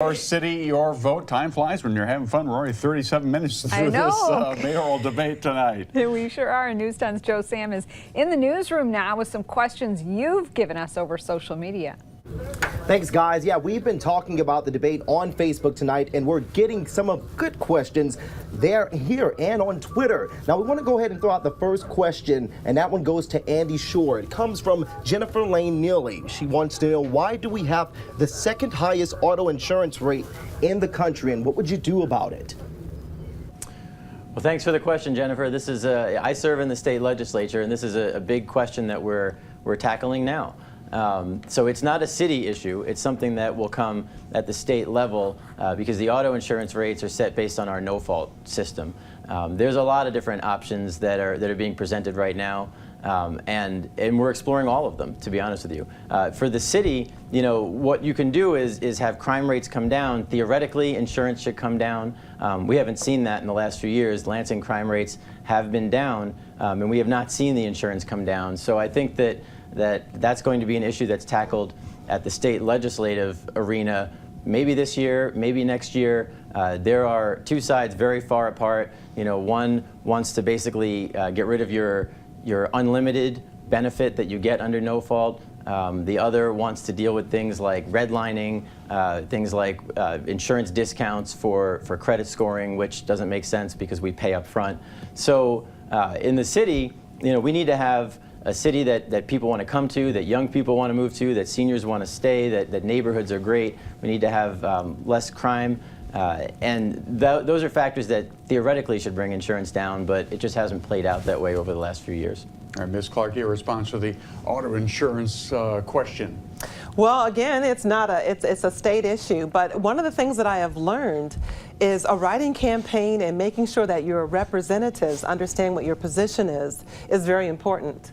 Your city, your vote. Time flies when you're having fun. We're already 37 minutes through this mayoral debate tonight. We sure are. News 10's Joe Sam is in the newsroom now with some questions you've given us over social media. Thanks, guys. Yeah, we've been talking about the debate on Facebook tonight, and we're getting some of good questions there, here, and on Twitter. Now, we want to go ahead and throw out the first question, and that one goes to Andy Shore. It comes from Jennifer Lane Neely. She wants to know, why do we have the second highest auto insurance rate in the country, and what would you do about it? Well, thanks for the question, Jennifer. This is I serve in the state legislature, and this is a big question that we're tackling now. So it's not a city issue. It's something that will come at the state level because the auto insurance rates are set based on our no-fault system. There's a lot of different options that are being presented right now, and we're exploring all of them, to be honest with you. For the city, you know, what you can do is have crime rates come down. Theoretically, insurance should come down. We haven't seen that in the last few years. Lansing crime rates have been down, and we have not seen the insurance come down. So I think that's going to be an issue that's tackled at the state legislative arena, maybe this year, maybe next year. There are two sides very far apart. You know, one wants to basically get rid of your unlimited benefit that you get under no fault. The other wants to deal with things like redlining, things like insurance discounts for credit scoring, which doesn't make sense because we pay up front. So in the city, you know, we need to have a city that people want to come to, that young people want to move to, that seniors want to stay, that neighborhoods are great. We need to have less crime. And those are factors that theoretically should bring insurance down, but it just hasn't played out that way over the last few years. All right, Ms. Clark, your response to the auto insurance question. Well, again, it's a state issue, but one of the things that I have learned is a writing campaign and making sure that your representatives understand what your position is very important.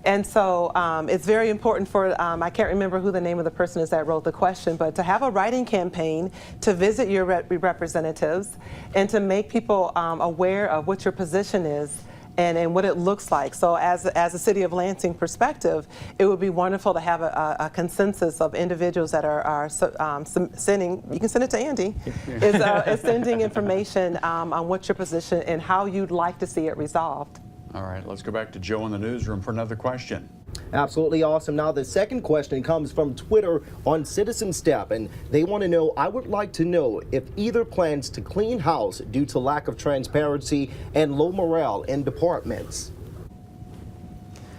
And so it's very important for, I can't remember who the name of the person is that wrote the question, but to have a writing campaign, to visit your representatives, and to make people aware of what your position is and what it looks like. So as a City of Lansing perspective, it would be wonderful to have a consensus of individuals that are sending, you can send it to Andy, is sending information on what your position and how you'd like to see it resolved. All right, let's go back to Joe in the newsroom for another question. Absolutely awesome. Now, the second question comes from Twitter on Citizen Step, and they want to know, I would like to know if either plans to clean house due to lack of transparency and low morale in departments.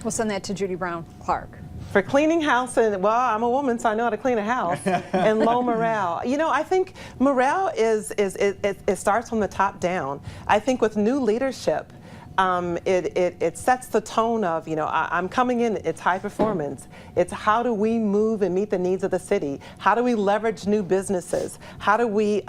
We'll send that to Judy Brown Clark. For cleaning house, and well, I'm a woman, so I know how to clean a house, and low morale. You know, I think morale it starts from the top down. I think with new leadership, it sets the tone of, you know, I'm coming in, it's high performance. It's how do we move and meet the needs of the city? How do we leverage new businesses? How do we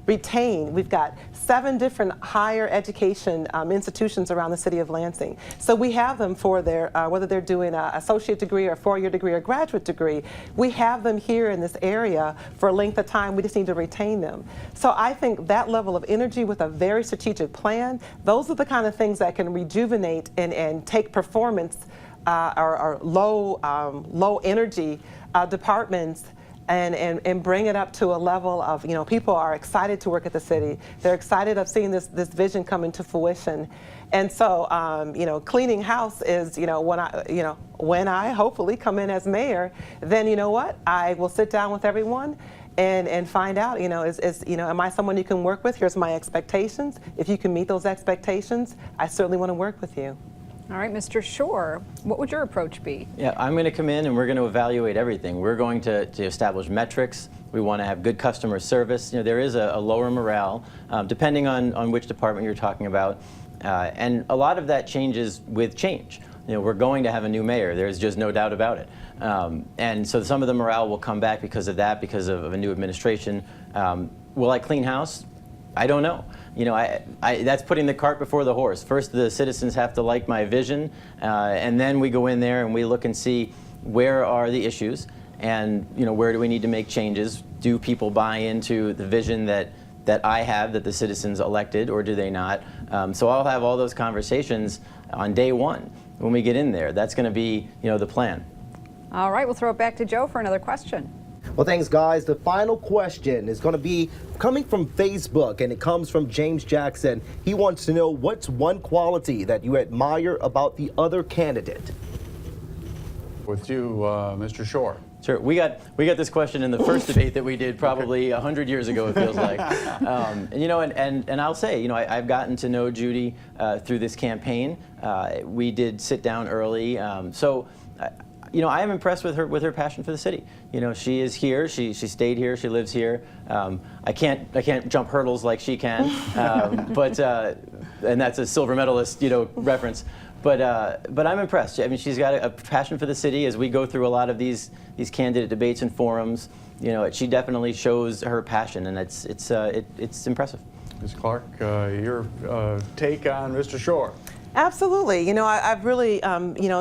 retain? We've got 7 different higher education institutions around the city of Lansing. So we have them for their, whether they're doing an associate degree or 4-year degree or graduate degree, we have them here in this area for a length of time. We just need to retain them. So I think that level of energy with a very strategic plan, those are the kind of things that can rejuvenate and take performance or low energy departments and bring it up to a level of, you know, people are excited to work at the city. They're excited of seeing this vision come into fruition. And so, you know, cleaning house is, you know, when I hopefully come in as mayor, then you know what, I will sit down with everyone and find out, you know, am I someone you can work with? Here's my expectations. If you can meet those expectations, I certainly want to work with you. All right, Mr. Shore, what would your approach be? Yeah, I'm going to come in and we're going to evaluate everything. We're going to establish metrics. We want to have good customer service. You know, there is a lower morale, depending on which department you're talking about. And a lot of that changes with change. You know, we're going to have a new mayor. There's just no doubt about it. And so some of the morale will come back because of that, because of a new administration. Will I clean house? I don't know. You know, that's putting the cart before the horse. First, the citizens have to like my vision, and then we go in there and we look and see where are the issues, and you know, where do we need to make changes? Do people buy into the vision that I have, that the citizens elected, or do they not? So I'll have all those conversations on day one when we get in there. That's going to be, you know, the plan. All right, we'll throw it back to Joe for another question. Well, thanks, guys. The final question is going to be coming from Facebook, and it comes from James Jackson. He wants to know, what's one quality that you admire about the other candidate? With you, Mr. Shore. Sure. We got this question in the first debate that we did probably 100 years ago, it feels like. And I'll say, I've gotten to know Judy through this campaign. We did sit down early. I am impressed with her passion for the city. She is here. She stayed here. She lives here. I can't jump hurdles like she can, and that's a silver medalist, reference. But I'm impressed. I mean, she's got a passion for the city. As we go through a lot of these candidate debates and forums, she definitely shows her passion, and it's impressive. Ms. Clark, your take on Mr. Shore? Absolutely. I've really,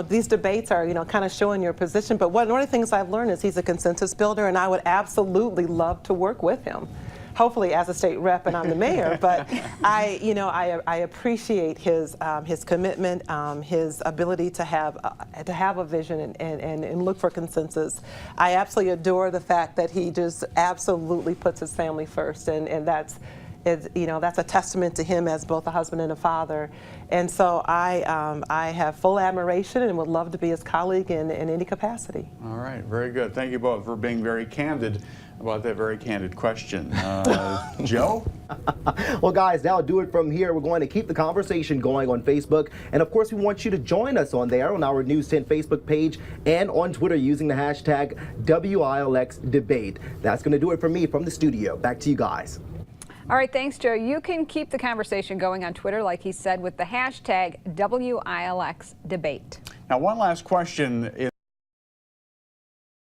these debates are, kind of showing your position. But one of the things I've learned is he's a consensus builder, and I would absolutely love to work with him. Hopefully as a state rep and I'm the mayor, but I appreciate his commitment, his ability to have a vision and look for consensus. I absolutely adore the fact that he just absolutely puts his family first, and that's a testament to him as both a husband and a father. And so I have full admiration and would love to be his colleague in any capacity. All right, very good. Thank you both for being very candid about that very candid question. Joe? Well, guys, that'll do it from here. We're going to keep the conversation going on Facebook. And of course, we want you to join us on there on our News 10 Facebook page and on Twitter using the hashtag WILXDebate. That's going to do it for me from the studio. Back to you guys. All right, thanks, Joe. You can keep the conversation going on Twitter, like he said, with the hashtag WILXDebate. Now, one last question.